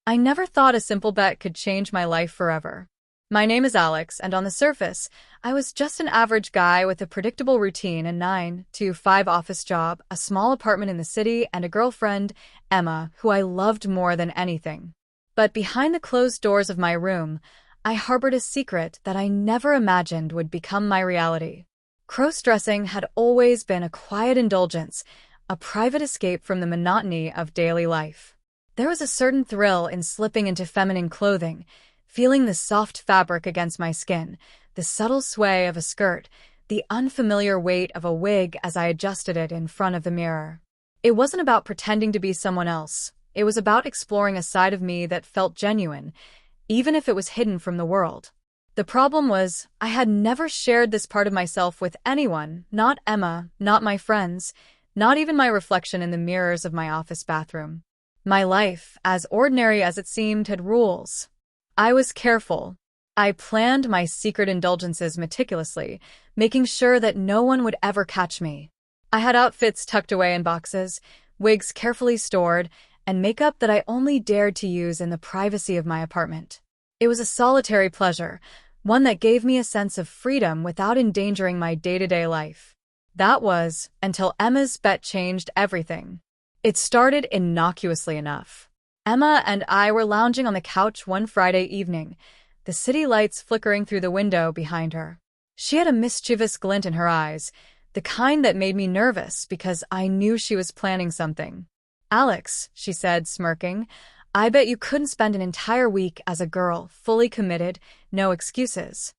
I never thought a simple bet could change my life forever. My name is Alex, and on the surface, I was just an average guy with a predictable routine, a 9 to 5 office job, a small apartment in the city, and a girlfriend, Emma, who I loved more than anything. But behind the closed doors of my room, I harbored a secret that I never imagined would become my reality. Crossdressing had always been a quiet indulgence, a private escape from the monotony of daily life. There was a certain thrill in slipping into feminine clothing, feeling the soft fabric against my skin, the subtle sway of a skirt, the unfamiliar weight of a wig as I adjusted it in front of the mirror. It wasn't about pretending to be someone else. It was about exploring a side of me that felt genuine, even if it was hidden from the world. The problem was, I had never shared this part of myself with anyone, not Emma, not my friends, not even my reflection in the mirrors of my office bathroom. My life, as ordinary as it seemed, had rules. I was careful. I planned my secret indulgences meticulously, making sure that no one would ever catch me. I had outfits tucked away in boxes, wigs carefully stored, and makeup that I only dared to use in the privacy of my apartment. It was a solitary pleasure, one that gave me a sense of freedom without endangering my day-to-day life. That was until Emma's bet changed everything. It started innocuously enough. Emma and I were lounging on the couch one Friday evening, the city lights flickering through the window behind her. She had a mischievous glint in her eyes, the kind that made me nervous because I knew she was planning something. "Alex," she said, smirking, "I bet you couldn't spend an entire week as a girl, fully committed, no excuses."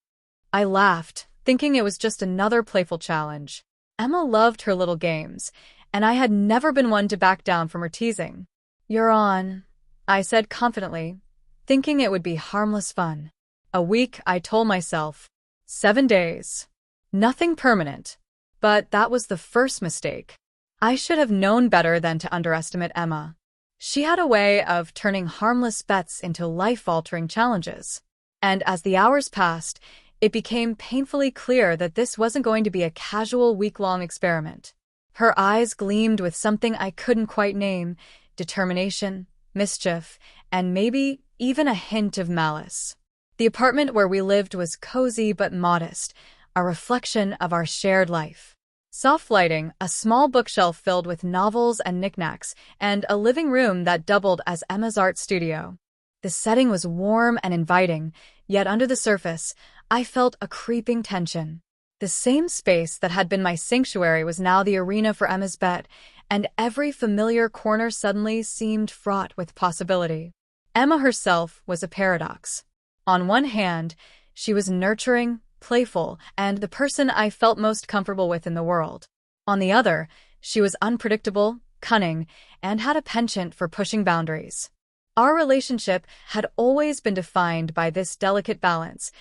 I laughed, thinking it was just another playful challenge. Emma loved her little games, and I had never been one to back down from her teasing. "You're on," I said confidently, thinking it would be harmless fun. A week, I told myself. 7 days. Nothing permanent. But that was the first mistake. I should have known better than to underestimate Emma. She had a way of turning harmless bets into life-altering challenges. And as the hours passed, it became painfully clear that this wasn't going to be a casual week-long experiment. Her eyes gleamed with something I couldn't quite name: determination, mischief, and maybe even a hint of malice. The apartment where we lived was cozy but modest, a reflection of our shared life. Soft lighting, a small bookshelf filled with novels and knickknacks, and a living room that doubled as Emma's art studio. The setting was warm and inviting, yet under the surface, I felt a creeping tension. The same space that had been my sanctuary was now the arena for Emma's bet, and every familiar corner suddenly seemed fraught with possibility. Emma herself was a paradox. On one hand, she was nurturing, playful, and the person I felt most comfortable with in the world. On the other, she was unpredictable, cunning, and had a penchant for pushing boundaries. Our relationship had always been defined by this delicate balance,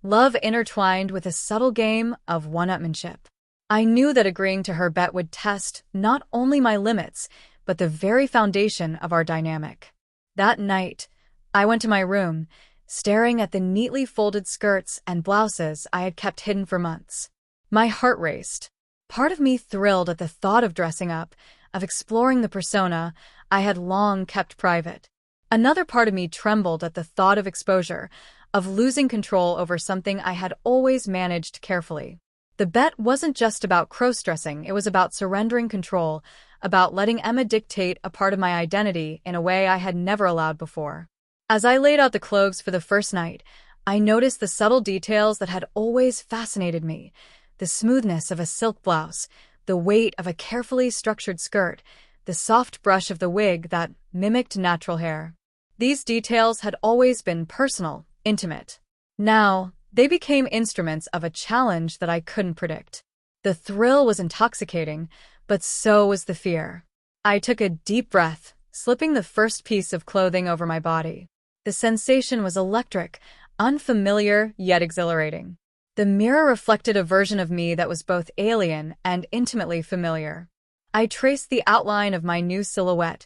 love intertwined with a subtle game of one-upmanship. I knew that agreeing to her bet would test not only my limits, but the very foundation of our dynamic. That night, I went to my room, staring at the neatly folded skirts and blouses I had kept hidden for months. My heart raced. Part of me thrilled at the thought of dressing up, of exploring the persona I had long kept private. Another part of me trembled at the thought of exposure, of losing control over something I had always managed carefully. The bet wasn't just about cross-dressing, it was about surrendering control, about letting Emma dictate a part of my identity in a way I had never allowed before. As I laid out the clothes for the first night, I noticed the subtle details that had always fascinated me: the smoothness of a silk blouse, the weight of a carefully structured skirt, the soft brush of the wig that mimicked natural hair. These details had always been personal, intimate. Now, they became instruments of a challenge that I couldn't predict. The thrill was intoxicating, but so was the fear. I took a deep breath, slipping the first piece of clothing over my body. The sensation was electric, unfamiliar yet exhilarating. The mirror reflected a version of me that was both alien and intimately familiar. I traced the outline of my new silhouette,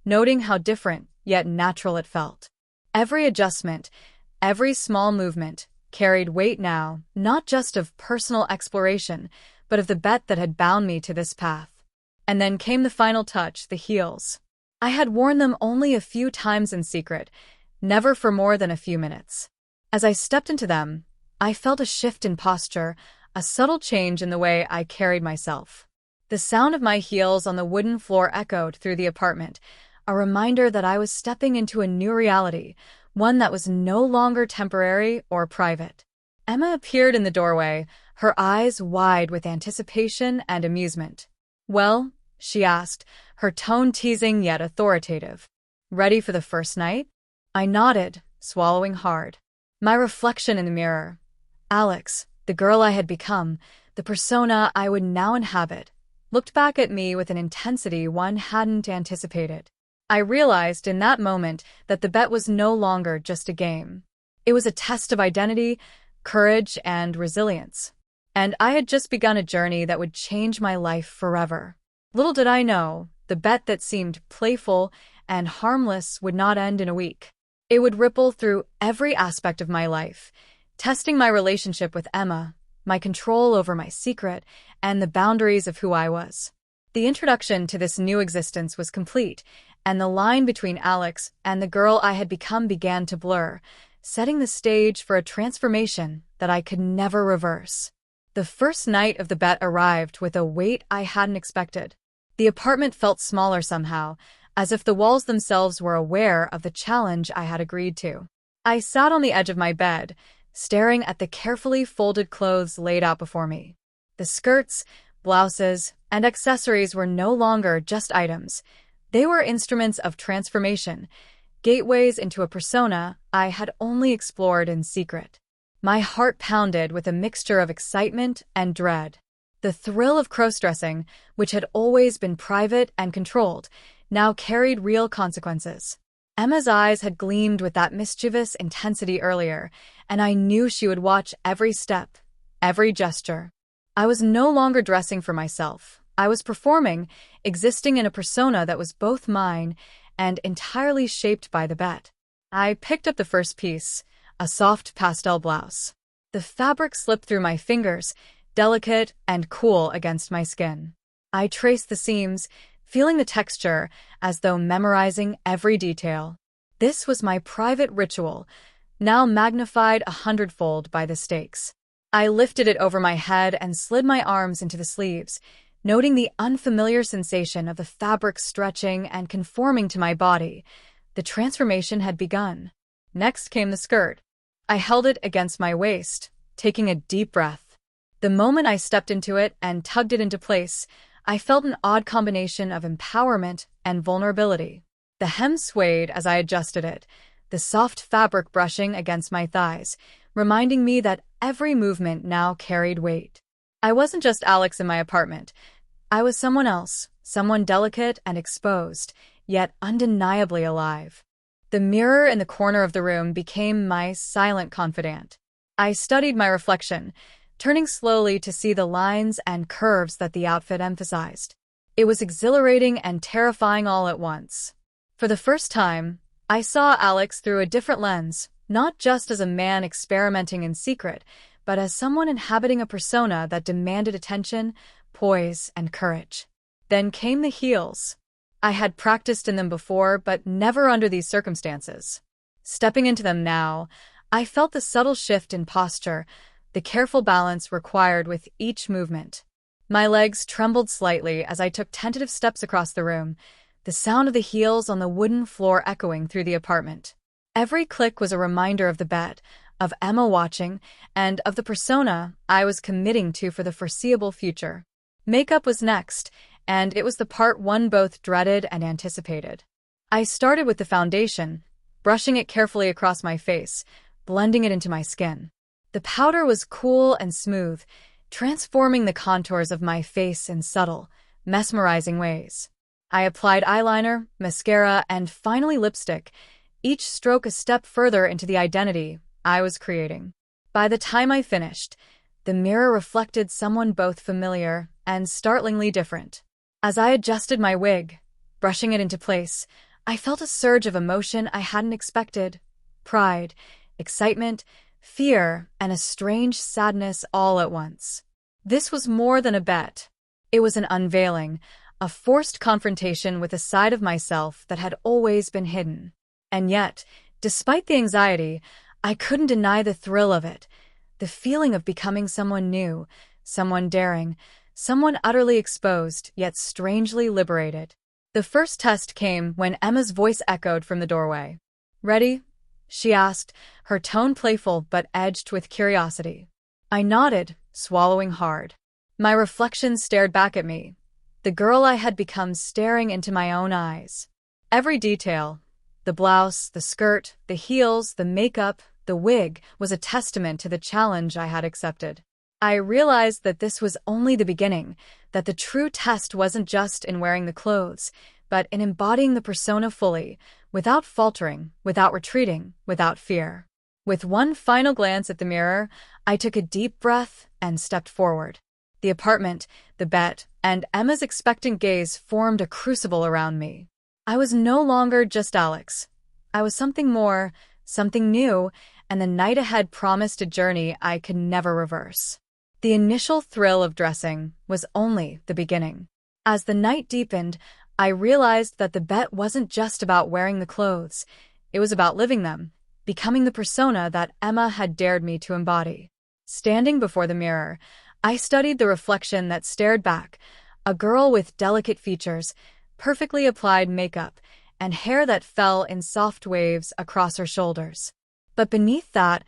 noting how different yet natural it felt. Every adjustment, every small movement, carried weight now, not just of personal exploration, but of the bet that had bound me to this path. And then came the final touch, the heels. I had worn them only a few times in secret, never for more than a few minutes. As I stepped into them, I felt a shift in posture, a subtle change in the way I carried myself. The sound of my heels on the wooden floor echoed through the apartment, a reminder that I was stepping into a new reality, one that was no longer temporary or private. Emma appeared in the doorway, her eyes wide with anticipation and amusement. "Well?" she asked, her tone teasing yet authoritative. "Ready for the first night?" I nodded, swallowing hard. My reflection in the mirror. Alex, the girl I had become, the persona I would now inhabit, looked back at me with an intensity one hadn't anticipated. I realized in that moment that the bet was no longer just a game. It was a test of identity, courage, and resilience. And I had just begun a journey that would change my life forever. Little did I know, the bet that seemed playful and harmless would not end in a week. It would ripple through every aspect of my life, testing my relationship with Emma, my control over my secret, and the boundaries of who I was. The introduction to this new existence was complete, and the line between Alex and the girl I had become began to blur, setting the stage for a transformation that I could never reverse. The first night of the bet arrived with a weight I hadn't expected. The apartment felt smaller somehow, as if the walls themselves were aware of the challenge I had agreed to. I sat on the edge of my bed, staring at the carefully folded clothes laid out before me. The skirts, blouses, and accessories were no longer just items. They were instruments of transformation, gateways into a persona I had only explored in secret. My heart pounded with a mixture of excitement and dread. The thrill of crossdressing, which had always been private and controlled, now carried real consequences. Emma's eyes had gleamed with that mischievous intensity earlier, and I knew she would watch every step, every gesture. I was no longer dressing for myself. I was performing, existing in a persona that was both mine and entirely shaped by the bet. I picked up the first piece, a soft pastel blouse. The fabric slipped through my fingers, delicate and cool against my skin. I traced the seams, feeling the texture as though memorizing every detail. This was my private ritual, now magnified 100-fold by the stakes. I lifted it over my head and slid my arms into the sleeves, noting the unfamiliar sensation of the fabric stretching and conforming to my body. The transformation had begun. Next came the skirt. I held it against my waist, taking a deep breath. The moment I stepped into it and tugged it into place, I felt an odd combination of empowerment and vulnerability. The hem swayed as I adjusted it, the soft fabric brushing against my thighs, reminding me that every movement now carried weight. I wasn't just Alex in my apartment. I was someone else, someone delicate and exposed, yet undeniably alive. The mirror in the corner of the room became my silent confidant. I studied my reflection, turning slowly to see the lines and curves that the outfit emphasized. It was exhilarating and terrifying all at once. For the first time, I saw Alex through a different lens, not just as a man experimenting in secret, but as someone inhabiting a persona that demanded attention, poise, and courage. Then came the heels. I had practiced in them before, but never under these circumstances. Stepping into them now, I felt the subtle shift in posture, the careful balance required with each movement. My legs trembled slightly as I took tentative steps across the room, the sound of the heels on the wooden floor echoing through the apartment. Every click was a reminder of the bet, of Emma watching, and of the persona I was committing to for the foreseeable future. Makeup was next, and it was the part one both dreaded and anticipated. I started with the foundation, brushing it carefully across my face, blending it into my skin. The powder was cool and smooth, transforming the contours of my face in subtle, mesmerizing ways. I applied eyeliner, mascara, and finally lipstick, each stroke a step further into the identity I was creating. By the time I finished, the mirror reflected someone both familiar and startlingly different. As I adjusted my wig, brushing it into place, I felt a surge of emotion I hadn't expected. Pride, excitement, fear, and a strange sadness all at once. This was more than a bet. It was an unveiling, a forced confrontation with a side of myself that had always been hidden. And yet, despite the anxiety, I couldn't deny the thrill of it, the feeling of becoming someone new, someone daring, someone utterly exposed, yet strangely liberated. The first test came when Emma's voice echoed from the doorway. "Ready?" she asked, her tone playful but edged with curiosity. I nodded, swallowing hard. My reflection stared back at me, the girl I had become staring into my own eyes. Every detail, the blouse, the skirt, the heels, the makeup, the wig, was a testament to the challenge I had accepted. I realized that this was only the beginning, that the true test wasn't just in wearing the clothes, but in embodying the persona fully, without faltering, without retreating, without fear. With one final glance at the mirror, I took a deep breath and stepped forward. The apartment, the bed, and Emma's expectant gaze formed a crucible around me. I was no longer just Alex. I was something more, something new, and the night ahead promised a journey I could never reverse. The initial thrill of dressing was only the beginning. As the night deepened, I realized that the bet wasn't just about wearing the clothes. It was about living them, becoming the persona that Emma had dared me to embody. Standing before the mirror, I studied the reflection that stared back, a girl with delicate features, perfectly applied makeup, and hair that fell in soft waves across her shoulders. But beneath that,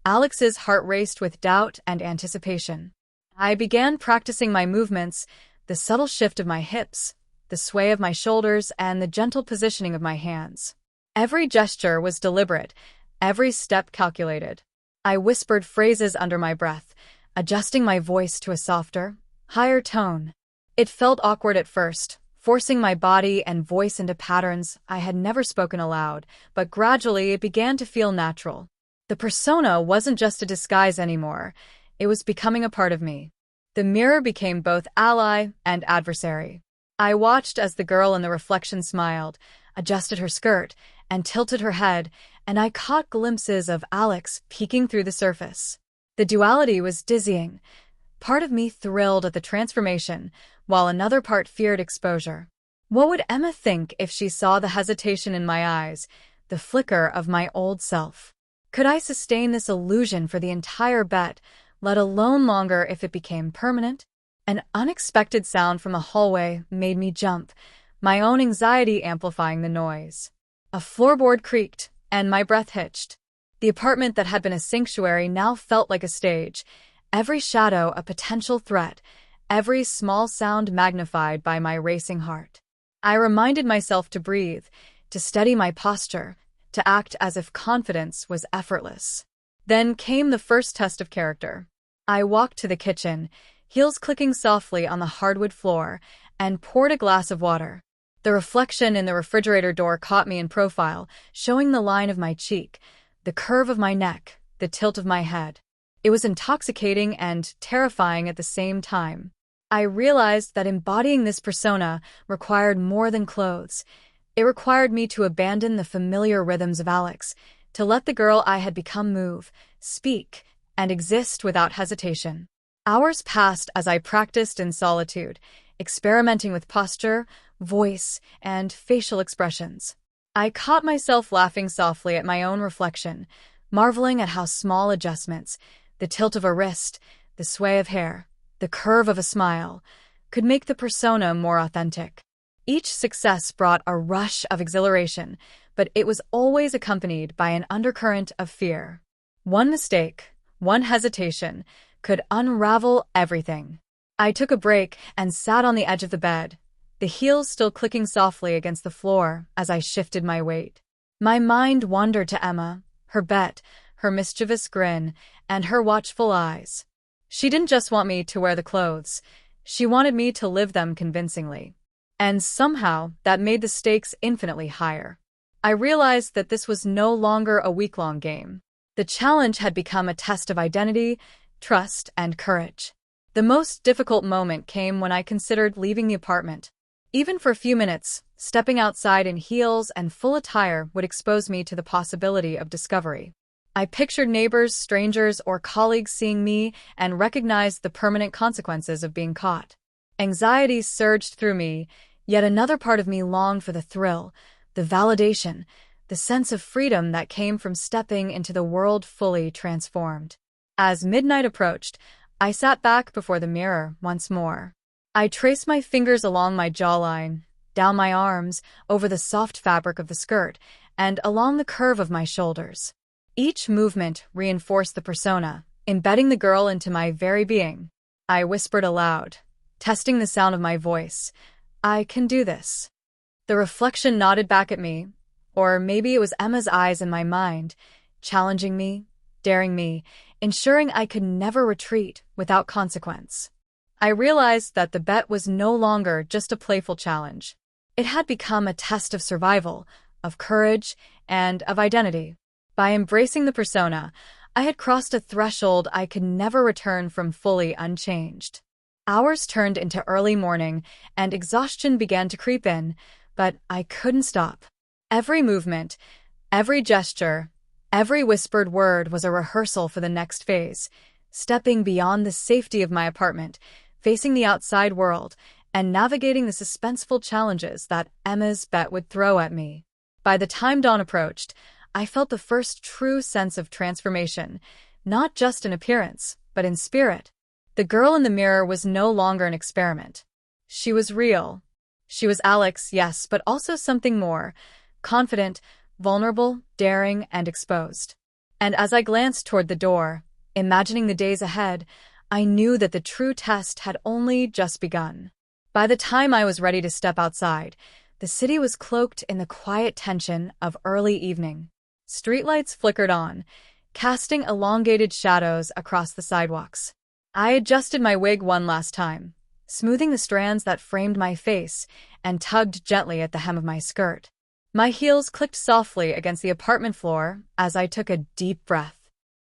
Alex's heart raced with doubt and anticipation. I began practicing my movements, the subtle shift of my hips, the sway of my shoulders, and the gentle positioning of my hands. Every gesture was deliberate, every step calculated. I whispered phrases under my breath, adjusting my voice to a softer, higher tone. It felt awkward at first, forcing my body and voice into patterns I had never spoken aloud, but gradually it began to feel natural. The persona wasn't just a disguise anymore, it was becoming a part of me. The mirror became both ally and adversary. I watched as the girl in the reflection smiled, adjusted her skirt, and tilted her head, and I caught glimpses of Alex peeking through the surface. The duality was dizzying. Part of me thrilled at the transformation, while another part feared exposure. What would Emma think if she saw the hesitation in my eyes, the flicker of my old self? Could I sustain this illusion for the entire bet, let alone longer if it became permanent? An unexpected sound from the hallway made me jump, my own anxiety amplifying the noise. A floorboard creaked, and my breath hitched. The apartment that had been a sanctuary now felt like a stage, every shadow a potential threat, every small sound magnified by my racing heart. I reminded myself to breathe, to steady my posture, to act as if confidence was effortless. Then came the first test of character. I walked to the kitchen, heels clicking softly on the hardwood floor, and poured a glass of water. The reflection in the refrigerator door caught me in profile, showing the line of my cheek, the curve of my neck, the tilt of my head. It was intoxicating and terrifying at the same time. I realized that embodying this persona required more than clothes. It required me to abandon the familiar rhythms of Alex, to let the girl I had become move, speak, and exist without hesitation. Hours passed as I practiced in solitude, experimenting with posture, voice, and facial expressions. I caught myself laughing softly at my own reflection, marveling at how small adjustments, the tilt of a wrist, the sway of hair, the curve of a smile, could make the persona more authentic. Each success brought a rush of exhilaration, but it was always accompanied by an undercurrent of fear. One mistake, one hesitation, could unravel everything. I took a break and sat on the edge of the bed, the heels still clicking softly against the floor as I shifted my weight. My mind wandered to Emma, her bet, her mischievous grin, and her watchful eyes. She didn't just want me to wear the clothes, she wanted me to live them convincingly. And somehow, that made the stakes infinitely higher. I realized that this was no longer a week-long game. The challenge had become a test of identity, trust, and courage. The most difficult moment came when I considered leaving the apartment. Even for a few minutes, stepping outside in heels and full attire would expose me to the possibility of discovery. I pictured neighbors, strangers, or colleagues seeing me and recognized the permanent consequences of being caught. Anxiety surged through me, yet another part of me longed for the thrill, the validation, the sense of freedom that came from stepping into the world fully transformed. As midnight approached, I sat back before the mirror once more. I traced my fingers along my jawline, down my arms, over the soft fabric of the skirt, and along the curve of my shoulders. Each movement reinforced the persona, embedding the girl into my very being. I whispered aloud, testing the sound of my voice. "I can do this." The reflection nodded back at me, or maybe it was Emma's eyes in my mind, challenging me, daring me, ensuring I could never retreat without consequence. I realized that the bet was no longer just a playful challenge. It had become a test of survival, of courage, and of identity. By embracing the persona, I had crossed a threshold I could never return from fully unchanged. Hours turned into early morning, and exhaustion began to creep in, but I couldn't stop. Every movement, every gesture, every whispered word was a rehearsal for the next phase, stepping beyond the safety of my apartment, facing the outside world, and navigating the suspenseful challenges that Emma's bet would throw at me. By the time dawn approached, I felt the first true sense of transformation, not just in appearance, but in spirit. The girl in the mirror was no longer an experiment. She was real. She was Alex, yes, but also something more, confident, vulnerable, daring, and exposed. And as I glanced toward the door, imagining the days ahead, I knew that the true test had only just begun. By the time I was ready to step outside, the city was cloaked in the quiet tension of early evening. Streetlights flickered on, casting elongated shadows across the sidewalks. I adjusted my wig one last time, smoothing the strands that framed my face, and tugged gently at the hem of my skirt. My heels clicked softly against the apartment floor as I took a deep breath.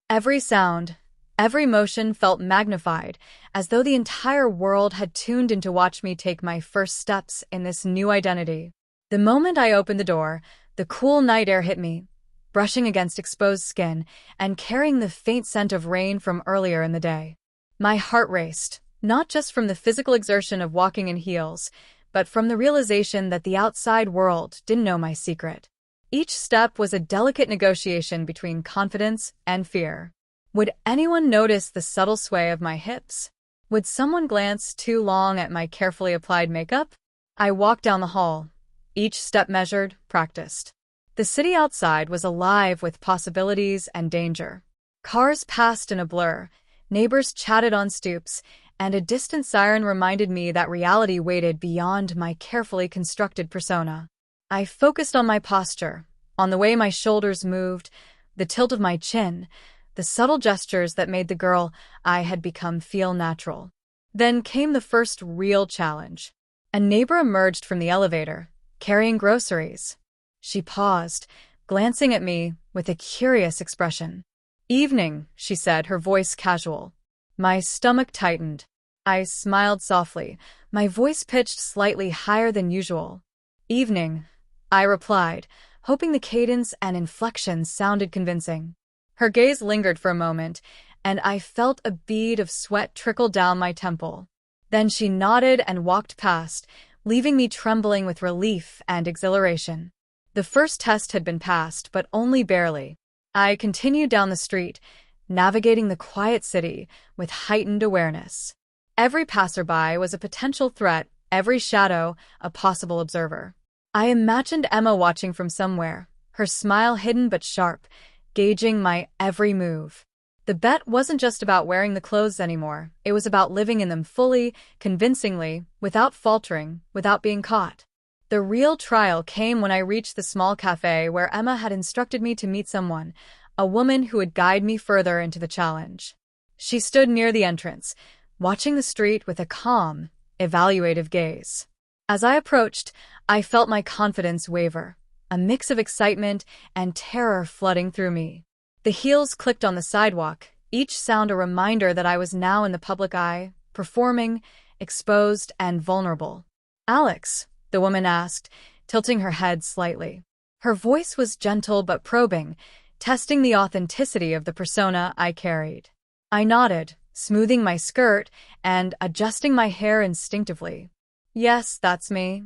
Every sound, every motion felt magnified, as though the entire world had tuned in to watch me take my first steps in this new identity. The moment I opened the door, the cool night air hit me, brushing against exposed skin and carrying the faint scent of rain from earlier in the day. My heart raced, not just from the physical exertion of walking in heels, but from the realization that the outside world didn't know my secret. Each step was a delicate negotiation between confidence and fear. Would anyone notice the subtle sway of my hips? Would someone glance too long at my carefully applied makeup? I walked down the hall, each step measured, practiced. The city outside was alive with possibilities and danger. Cars passed in a blur, neighbors chatted on stoops, and a distant siren reminded me that reality waited beyond my carefully constructed persona. I focused on my posture, on the way my shoulders moved, the tilt of my chin, the subtle gestures that made the girl I had become feel natural. Then came the first real challenge. A neighbor emerged from the elevator, carrying groceries. She paused, glancing at me with a curious expression. "Evening," she said, her voice casual. My stomach tightened. I smiled softly, my voice pitched slightly higher than usual. "Evening," I replied, hoping the cadence and inflection sounded convincing. Her gaze lingered for a moment, and I felt a bead of sweat trickle down my temple. Then she nodded and walked past, leaving me trembling with relief and exhilaration. The first test had been passed, but only barely. I continued down the street, navigating the quiet city with heightened awareness. Every passerby was a potential threat, every shadow a possible observer. I imagined Emma watching from somewhere, her smile hidden but sharp, gauging my every move. The bet wasn't just about wearing the clothes anymore, it was about living in them fully, convincingly, without faltering, without being caught. The real trial came when I reached the small cafe where Emma had instructed me to meet someone, a woman who would guide me further into the challenge. She stood near the entrance, watching the street with a calm, evaluative gaze. As I approached, I felt my confidence waver, a mix of excitement and terror flooding through me. The heels clicked on the sidewalk, each sound a reminder that I was now in the public eye, performing, exposed, and vulnerable. "Alex," the woman asked, tilting her head slightly. Her voice was gentle but probing, testing the authenticity of the persona I carried. I nodded, smoothing my skirt and adjusting my hair instinctively. "Yes, that's me,"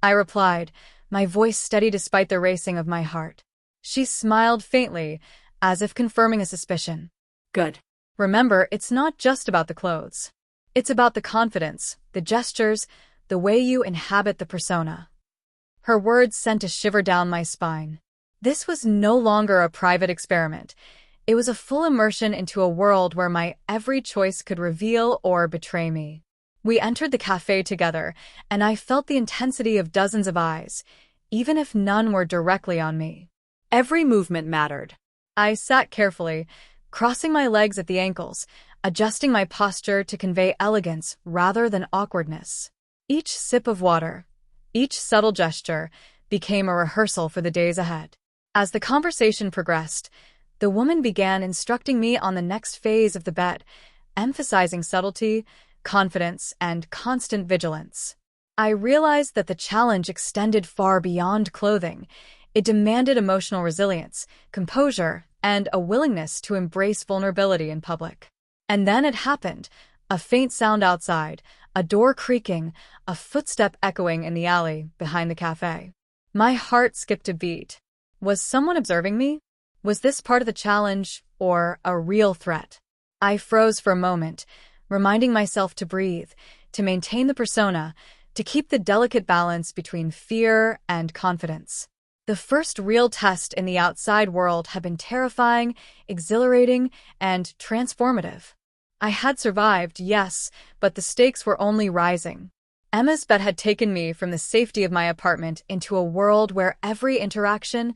I replied, my voice steady despite the racing of my heart. She smiled faintly, as if confirming a suspicion. "Good. Remember, it's not just about the clothes. It's about the confidence, the gestures, the way you inhabit the persona." Her words sent a shiver down my spine. This was no longer a private experiment. It was a full immersion into a world where my every choice could reveal or betray me. We entered the cafe together, and I felt the intensity of dozens of eyes, even if none were directly on me. Every movement mattered. I sat carefully, crossing my legs at the ankles, adjusting my posture to convey elegance rather than awkwardness. Each sip of water, each subtle gesture, became a rehearsal for the days ahead. As the conversation progressed, the woman began instructing me on the next phase of the bet, emphasizing subtlety, confidence, and constant vigilance. I realized that the challenge extended far beyond clothing. It demanded emotional resilience, composure, and a willingness to embrace vulnerability in public. And then it happened. A faint sound outside, a door creaking, a footstep echoing in the alley behind the cafe. My heart skipped a beat. Was someone observing me? Was this part of the challenge, or a real threat? I froze for a moment, reminding myself to breathe, to maintain the persona, to keep the delicate balance between fear and confidence. The first real test in the outside world had been terrifying, exhilarating, and transformative. I had survived, yes, but the stakes were only rising. Emma's bet had taken me from the safety of my apartment into a world where every interaction,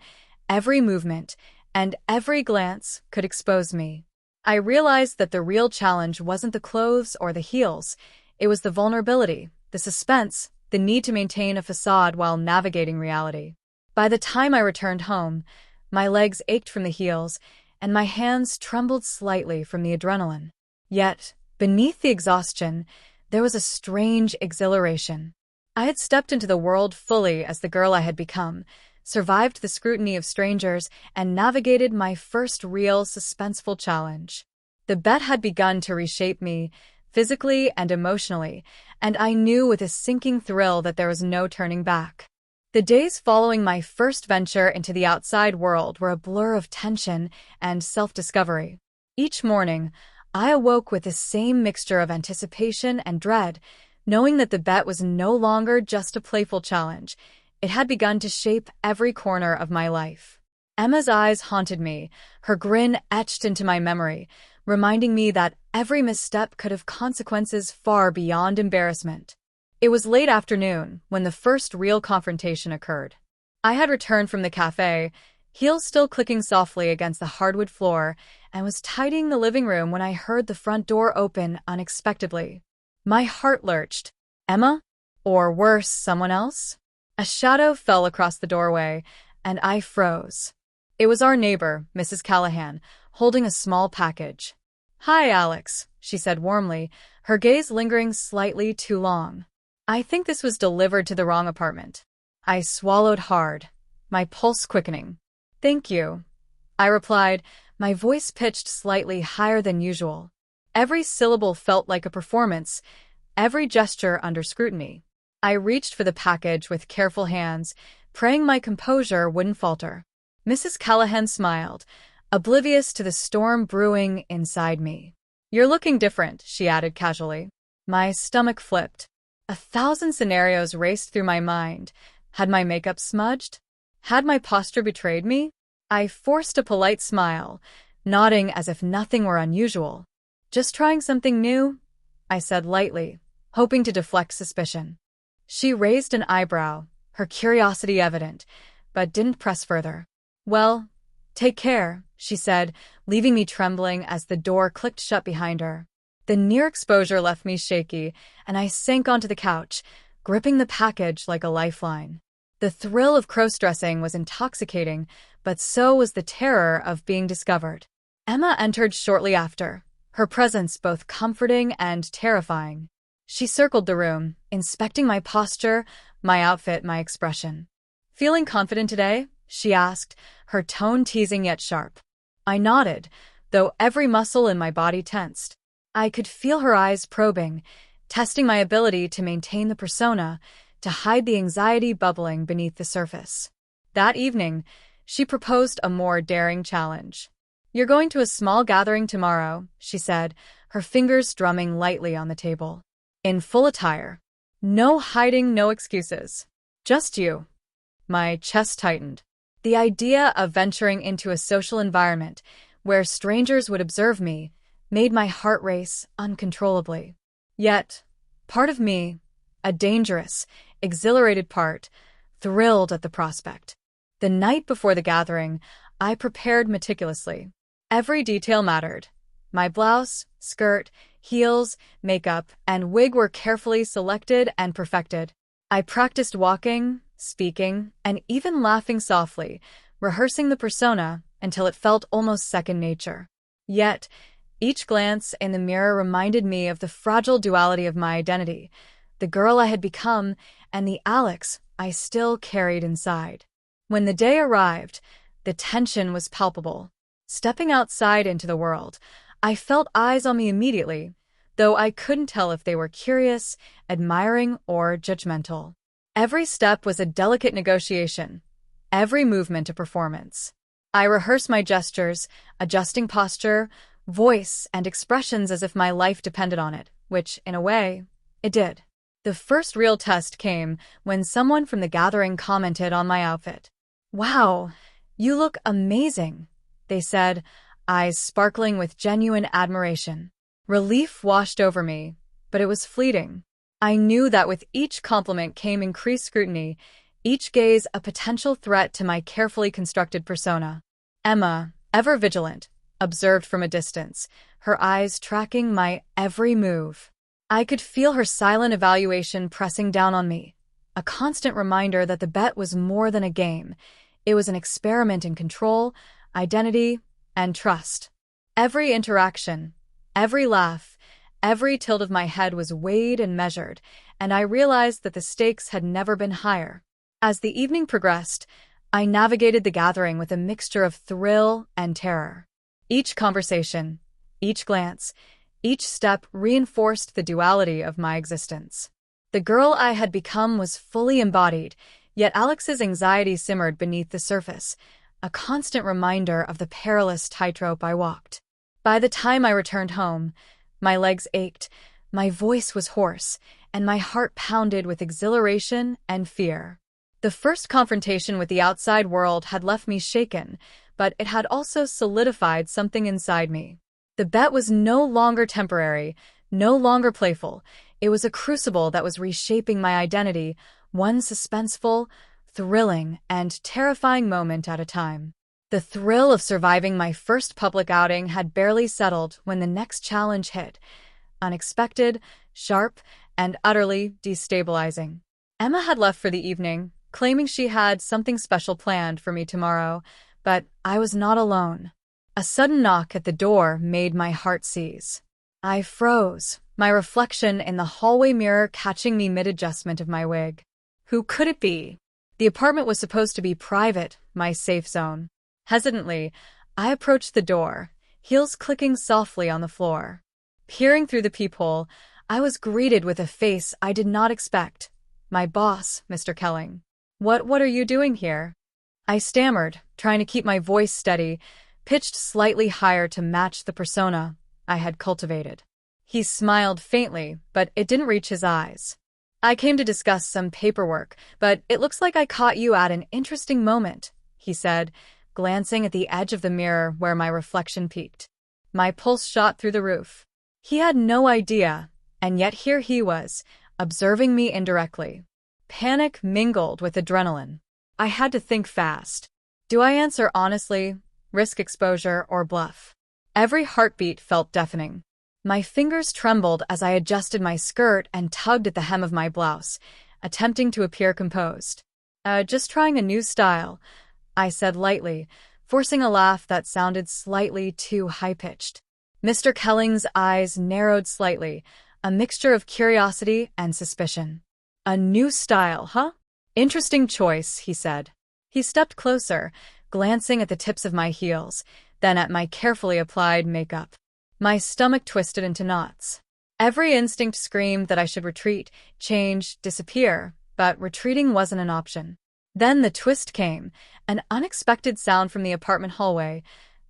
every movement, and every glance could expose me. I realized that the real challenge wasn't the clothes or the heels. It was the vulnerability, the suspense, the need to maintain a facade while navigating reality. By the time I returned home, my legs ached from the heels, and my hands trembled slightly from the adrenaline. Yet, beneath the exhaustion, there was a strange exhilaration. I had stepped into the world fully as the girl I had become, survived the scrutiny of strangers, and navigated my first real suspenseful challenge. The bet had begun to reshape me, physically and emotionally, and I knew with a sinking thrill that there was no turning back. The days following my first venture into the outside world were a blur of tension and self-discovery. Each morning, I awoke with the same mixture of anticipation and dread, knowing that the bet was no longer just a playful challenge. It had begun to shape every corner of my life. Emma's eyes haunted me, her grin etched into my memory, reminding me that every misstep could have consequences far beyond embarrassment. It was late afternoon when the first real confrontation occurred. I had returned from the cafe, heels still clicking softly against the hardwood floor, and was tidying the living room when I heard the front door open unexpectedly. My heart lurched. Emma? Or worse, someone else? A shadow fell across the doorway, and I froze. It was our neighbor, Mrs. Callahan, holding a small package. "Hi, Alex," she said warmly, her gaze lingering slightly too long. "I think this was delivered to the wrong apartment." I swallowed hard, my pulse quickening. "Thank you," I replied, my voice pitched slightly higher than usual. Every syllable felt like a performance, every gesture under scrutiny. I reached for the package with careful hands, praying my composure wouldn't falter. Mrs. Callahan smiled, oblivious to the storm brewing inside me. "You're looking different," she added casually. My stomach flipped. 1,000 scenarios raced through my mind. Had my makeup smudged? Had my posture betrayed me? I forced a polite smile, nodding as if nothing were unusual. "Just trying something new?" I said lightly, hoping to deflect suspicion. She raised an eyebrow, her curiosity evident, but didn't press further. "Well, take care," she said, leaving me trembling as the door clicked shut behind her. The near exposure left me shaky, and I sank onto the couch, gripping the package like a lifeline. The thrill of crossdressing was intoxicating, but so was the terror of being discovered. Emma entered shortly after, her presence both comforting and terrifying. She circled the room, inspecting my posture, my outfit, my expression. "Feeling confident today?" she asked, her tone teasing yet sharp. I nodded, though every muscle in my body tensed. I could feel her eyes probing, testing my ability to maintain the persona, to hide the anxiety bubbling beneath the surface. That evening, she proposed a more daring challenge. "You're going to a small gathering tomorrow," she said, her fingers drumming lightly on the table. "In full attire. No hiding, no excuses. Just you." My chest tightened. The idea of venturing into a social environment where strangers would observe me made my heart race uncontrollably. Yet, part of me, a dangerous, exhilarated part, thrilled at the prospect. The night before the gathering, I prepared meticulously. Every detail mattered. My blouse, skirt, heels, makeup, and wig were carefully selected and perfected. I practiced walking, speaking, and even laughing softly, rehearsing the persona until it felt almost second nature. Yet, each glance in the mirror reminded me of the fragile duality of my identity, the girl I had become and the Alex I still carried inside. When the day arrived, the tension was palpable. Stepping outside into the world, I felt eyes on me immediately, though I couldn't tell if they were curious, admiring, or judgmental. Every step was a delicate negotiation, every movement a performance. I rehearsed my gestures, adjusting posture, voice, and expressions as if my life depended on it, which, in a way, it did. The first real test came when someone from the gathering commented on my outfit. "Wow, you look amazing," they said, eyes sparkling with genuine admiration. Relief washed over me, but it was fleeting. I knew that with each compliment came increased scrutiny, each gaze a potential threat to my carefully constructed persona. Emma, ever vigilant, observed from a distance, her eyes tracking my every move. I could feel her silent evaluation pressing down on me, a constant reminder that the bet was more than a game. It was an experiment in control, identity, and trust. Every interaction, every laugh, every tilt of my head was weighed and measured, and I realized that the stakes had never been higher. As the evening progressed, I navigated the gathering with a mixture of thrill and terror. Each conversation, each glance, each step reinforced the duality of my existence. The girl I had become was fully embodied, yet Alex's anxiety simmered beneath the surface, a constant reminder of the perilous tightrope I walked. By the time I returned home, my legs ached, my voice was hoarse, and my heart pounded with exhilaration and fear. The first confrontation with the outside world had left me shaken, but it had also solidified something inside me. The bet was no longer temporary, no longer playful. It was a crucible that was reshaping my identity, one suspenseful, thrilling, and terrifying moment at a time. The thrill of surviving my first public outing had barely settled when the next challenge hit, unexpected, sharp, and utterly destabilizing. Emma had left for the evening, claiming she had something special planned for me tomorrow, but I was not alone. A sudden knock at the door made my heart seize. I froze, my reflection in the hallway mirror catching me mid-adjustment of my wig. Who could it be? The apartment was supposed to be private, my safe zone. Hesitantly, I approached the door, heels clicking softly on the floor. Peering through the peephole, I was greeted with a face I did not expect. My boss, Mr. Kelling. What are you doing here?" I stammered, trying to keep my voice steady, pitched slightly higher to match the persona I had cultivated. He smiled faintly, but it didn't reach his eyes. "I came to discuss some paperwork, but it looks like I caught you at an interesting moment," he said, glancing at the edge of the mirror where my reflection peaked. My pulse shot through the roof. He had no idea, and yet here he was, observing me indirectly. Panic mingled with adrenaline. I had to think fast. Do I answer honestly, risk exposure, or bluff? Every heartbeat felt deafening. My fingers trembled as I adjusted my skirt and tugged at the hem of my blouse, attempting to appear composed. Just trying a new style," I said lightly, forcing a laugh that sounded slightly too high-pitched. Mr. Kelling's eyes narrowed slightly, a mixture of curiosity and suspicion. "A new style, huh? Interesting choice," he said. He stepped closer, glancing at the tips of my heels, then at my carefully applied makeup. My stomach twisted into knots. Every instinct screamed that I should retreat, change, disappear, but retreating wasn't an option. Then the twist came, an unexpected sound from the apartment hallway.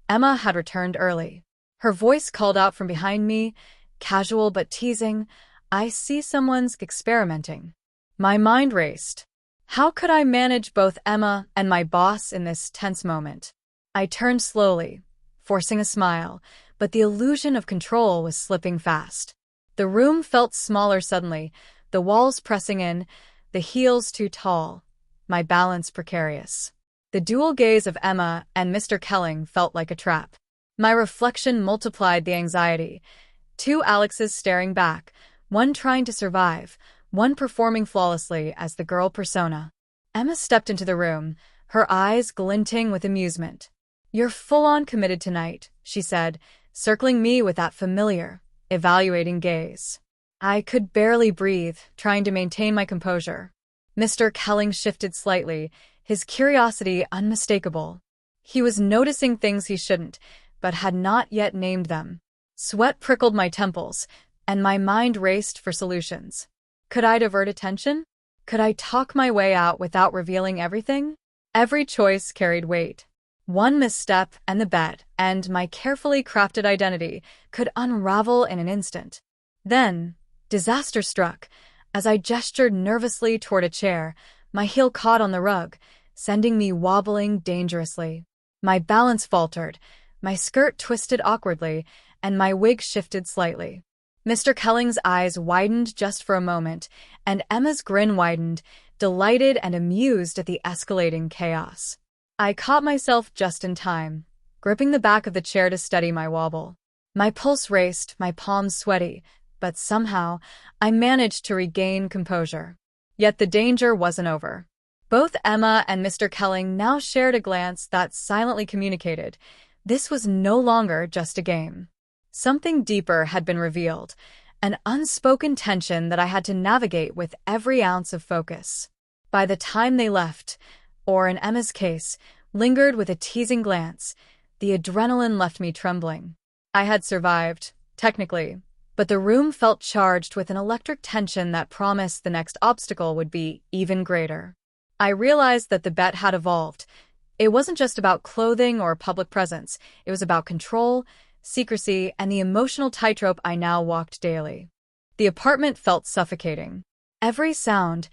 Emma had returned early. Her voice called out from behind me, casual but teasing, "I see someone's experimenting." My mind raced. How could I manage both Emma and my boss in this tense moment? I turned slowly, forcing a smile, but the illusion of control was slipping fast. The room felt smaller suddenly, the walls pressing in, the heels too tall, my balance precarious. The dual gaze of Emma and Mr. Kelling felt like a trap. My reflection multiplied the anxiety. Two Alexes staring back, one trying to survive, one performing flawlessly as the girl persona. Emma stepped into the room, her eyes glinting with amusement. "You're full-on committed tonight," she said, circling me with that familiar, evaluating gaze. I could barely breathe, trying to maintain my composure. Mr. Kelling shifted slightly, his curiosity unmistakable. He was noticing things he shouldn't, but had not yet named them. Sweat prickled my temples, and my mind raced for solutions. Could I divert attention? Could I talk my way out without revealing everything? Every choice carried weight. One misstep and the bet, and my carefully crafted identity, could unravel in an instant. Then, disaster struck. As I gestured nervously toward a chair, my heel caught on the rug, sending me wobbling dangerously. My balance faltered, my skirt twisted awkwardly, and my wig shifted slightly. Mr. Kelling's eyes widened just for a moment, and Emma's grin widened, delighted and amused at the escalating chaos. I caught myself just in time, gripping the back of the chair to steady my wobble. My pulse raced, my palms sweaty, but somehow I managed to regain composure. Yet the danger wasn't over. Both Emma and Mr. Kelling now shared a glance that silently communicated. This was no longer just a game. Something deeper had been revealed, an unspoken tension that I had to navigate with every ounce of focus. By the time they left, or in Emma's case, lingered with a teasing glance, the adrenaline left me trembling. I had survived, technically, but the room felt charged with an electric tension that promised the next obstacle would be even greater. I realized that the bet had evolved. It wasn't just about clothing or public presence. It was about control, secrecy, and the emotional tightrope I now walked daily. The apartment felt suffocating. Every sound,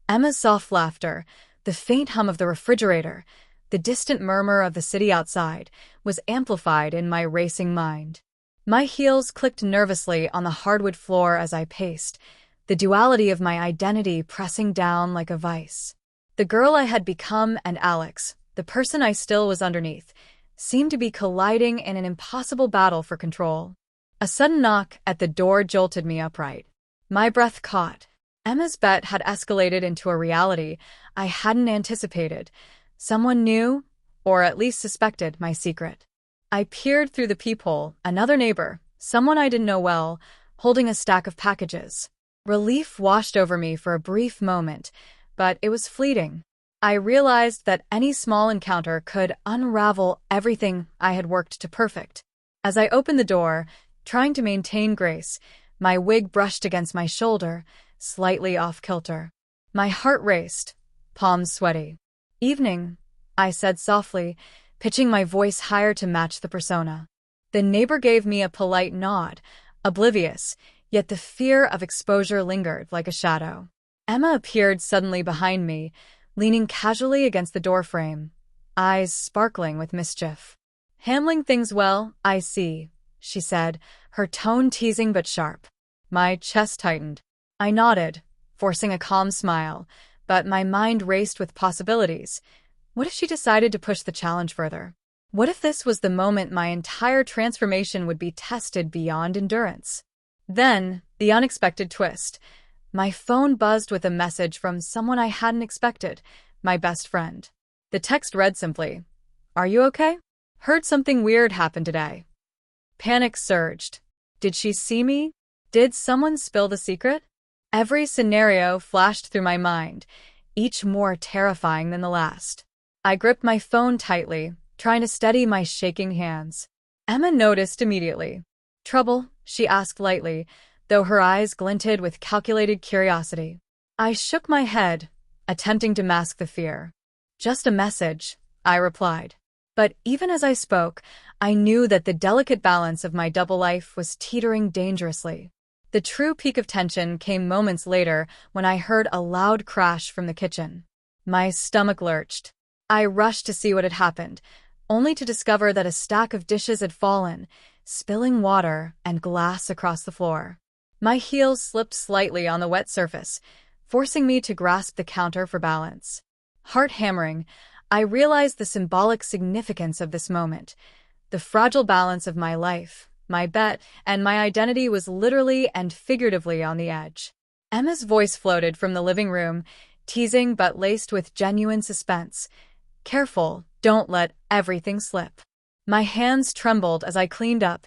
Emma's soft laughter, the faint hum of the refrigerator, the distant murmur of the city outside, was amplified in my racing mind. My heels clicked nervously on the hardwood floor as I paced, the duality of my identity pressing down like a vice. The girl I had become and Alex, the person I still was underneath, seemed to be colliding in an impossible battle for control. A sudden knock at the door jolted me upright. My breath caught. Emma's bet had escalated into a reality I hadn't anticipated. Someone knew, or at least suspected, my secret. I peered through the peephole, another neighbor, someone I didn't know well, holding a stack of packages. Relief washed over me for a brief moment, but it was fleeting. I realized that any small encounter could unravel everything I had worked to perfect. As I opened the door, trying to maintain grace, my wig brushed against my shoulder, slightly off-kilter. My heart raced, palms sweaty. "Evening," I said softly, pitching my voice higher to match the persona. The neighbor gave me a polite nod, oblivious, yet the fear of exposure lingered like a shadow. Emma appeared suddenly behind me, leaning casually against the doorframe, eyes sparkling with mischief. "Handling things well, I see," she said, her tone teasing but sharp. My chest tightened. I nodded, forcing a calm smile, but my mind raced with possibilities. What if she decided to push the challenge further? What if this was the moment my entire transformation would be tested beyond endurance? Then, the unexpected twist. My phone buzzed with a message from someone I hadn't expected, my best friend. The text read simply, "Are you okay? Heard something weird happen today." Panic surged. Did she see me? Did someone spill the secret? Every scenario flashed through my mind, each more terrifying than the last. I gripped my phone tightly, trying to steady my shaking hands. Emma noticed immediately. Trouble? She asked lightly, though her eyes glinted with calculated curiosity. I shook my head, attempting to mask the fear. Just a message, I replied. But even as I spoke, I knew that the delicate balance of my double life was teetering dangerously. The true peak of tension came moments later when I heard a loud crash from the kitchen. My stomach lurched. I rushed to see what had happened, only to discover that a stack of dishes had fallen, spilling water and glass across the floor. My heels slipped slightly on the wet surface, forcing me to grasp the counter for balance. Heart hammering, I realized the symbolic significance of this moment. The fragile balance of my life, my bet, and my identity was literally and figuratively on the edge. Emma's voice floated from the living room, teasing but laced with genuine suspense. Careful, don't let everything slip. My hands trembled as I cleaned up,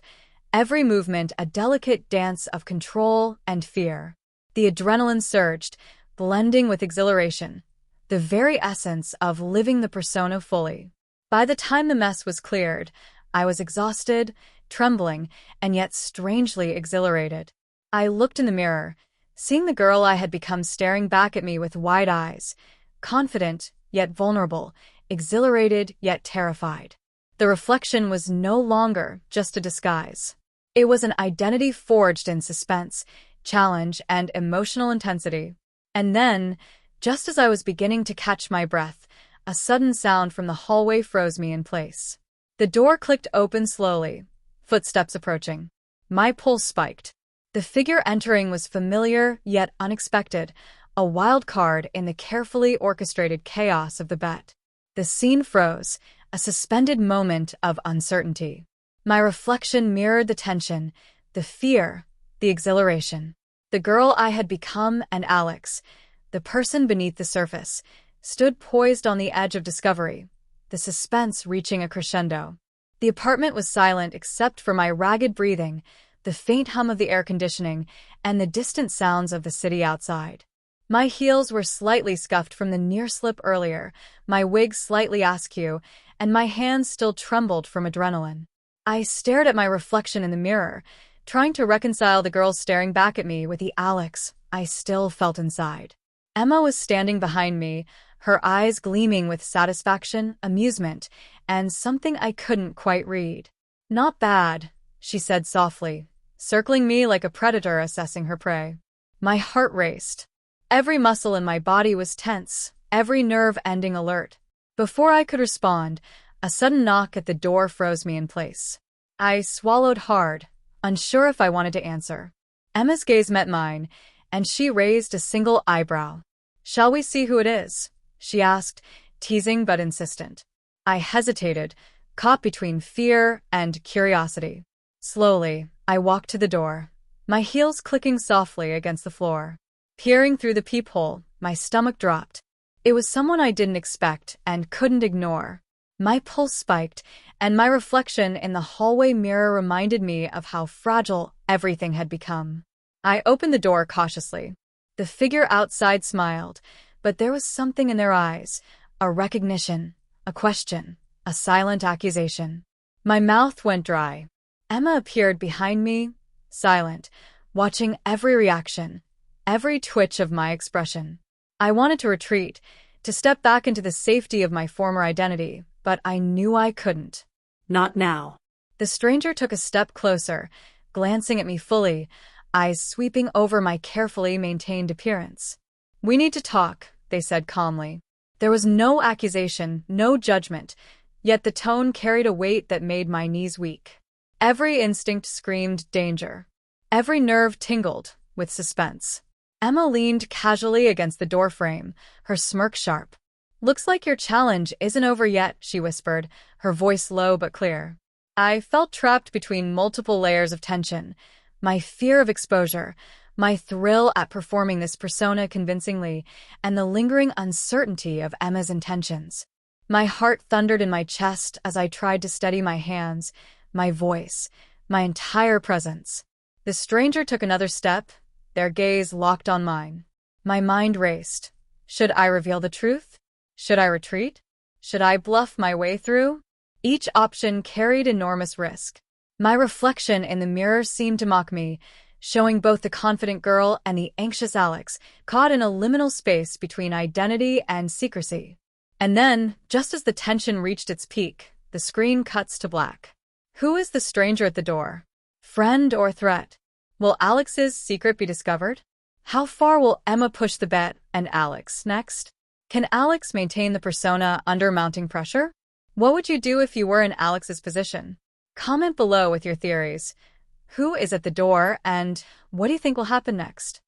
every movement a delicate dance of control and fear. The adrenaline surged, blending with exhilaration, the very essence of living the persona fully. By the time the mess was cleared, I was exhausted, trembling, and yet strangely exhilarated. I looked in the mirror, seeing the girl I had become staring back at me with wide eyes, confident yet vulnerable, exhilarated yet terrified. The reflection was no longer just a disguise. It was an identity forged in suspense, challenge, and emotional intensity. And then, just as I was beginning to catch my breath, a sudden sound from the hallway froze me in place. The door clicked open slowly, footsteps approaching. My pulse spiked. The figure entering was familiar yet unexpected, a wild card in the carefully orchestrated chaos of the bet. The scene froze, a suspended moment of uncertainty. My reflection mirrored the tension, the fear, the exhilaration. The girl I had become and Alex, the person beneath the surface, stood poised on the edge of discovery, the suspense reaching a crescendo. The apartment was silent except for my ragged breathing, the faint hum of the air conditioning, and the distant sounds of the city outside. My heels were slightly scuffed from the near slip earlier, my wig slightly askew, and my hands still trembled from adrenaline. I stared at my reflection in the mirror, trying to reconcile the girl staring back at me with the Alex I still felt inside. Emma was standing behind me, her eyes gleaming with satisfaction, amusement, and something I couldn't quite read. "Not bad," she said softly, circling me like a predator assessing her prey. My heart raced. Every muscle in my body was tense, every nerve ending alert. Before I could respond, a sudden knock at the door froze me in place. I swallowed hard, unsure if I wanted to answer. Emma's gaze met mine, and she raised a single eyebrow. "Shall we see who it is?" she asked, teasing but insistent. I hesitated, caught between fear and curiosity. Slowly, I walked to the door, my heels clicking softly against the floor. Peering through the peephole, my stomach dropped. It was someone I didn't expect and couldn't ignore. My pulse spiked, and my reflection in the hallway mirror reminded me of how fragile everything had become. I opened the door cautiously. The figure outside smiled, but there was something in their eyes, a recognition, a question, a silent accusation. My mouth went dry. Emma appeared behind me, silent, watching every reaction, every twitch of my expression. I wanted to retreat, to step back into the safety of my former identity, but I knew I couldn't. Not now. The stranger took a step closer, glancing at me fully, eyes sweeping over my carefully maintained appearance. "We need to talk," they said calmly. There was no accusation, no judgment, yet the tone carried a weight that made my knees weak. Every instinct screamed danger. Every nerve tingled with suspense. Emma leaned casually against the doorframe, her smirk sharp. "Looks like your challenge isn't over yet," she whispered, her voice low but clear. I felt trapped between multiple layers of tension, my fear of exposure, my thrill at performing this persona convincingly, and the lingering uncertainty of Emma's intentions. My heart thundered in my chest as I tried to steady my hands, my voice, my entire presence. The stranger took another step, their gaze locked on mine. My mind raced. Should I reveal the truth? Should I retreat? Should I bluff my way through? Each option carried enormous risk. My reflection in the mirror seemed to mock me, showing both the confident girl and the anxious Alex, caught in a liminal space between identity and secrecy. And then, just as the tension reached its peak, the screen cuts to black. Who is the stranger at the door? Friend or threat? Will Alex's secret be discovered? How far will Emma push the bet and Alex next? Can Alex maintain the persona under mounting pressure? What would you do if you were in Alex's position? Comment below with your theories. Who is at the door, and what do you think will happen next?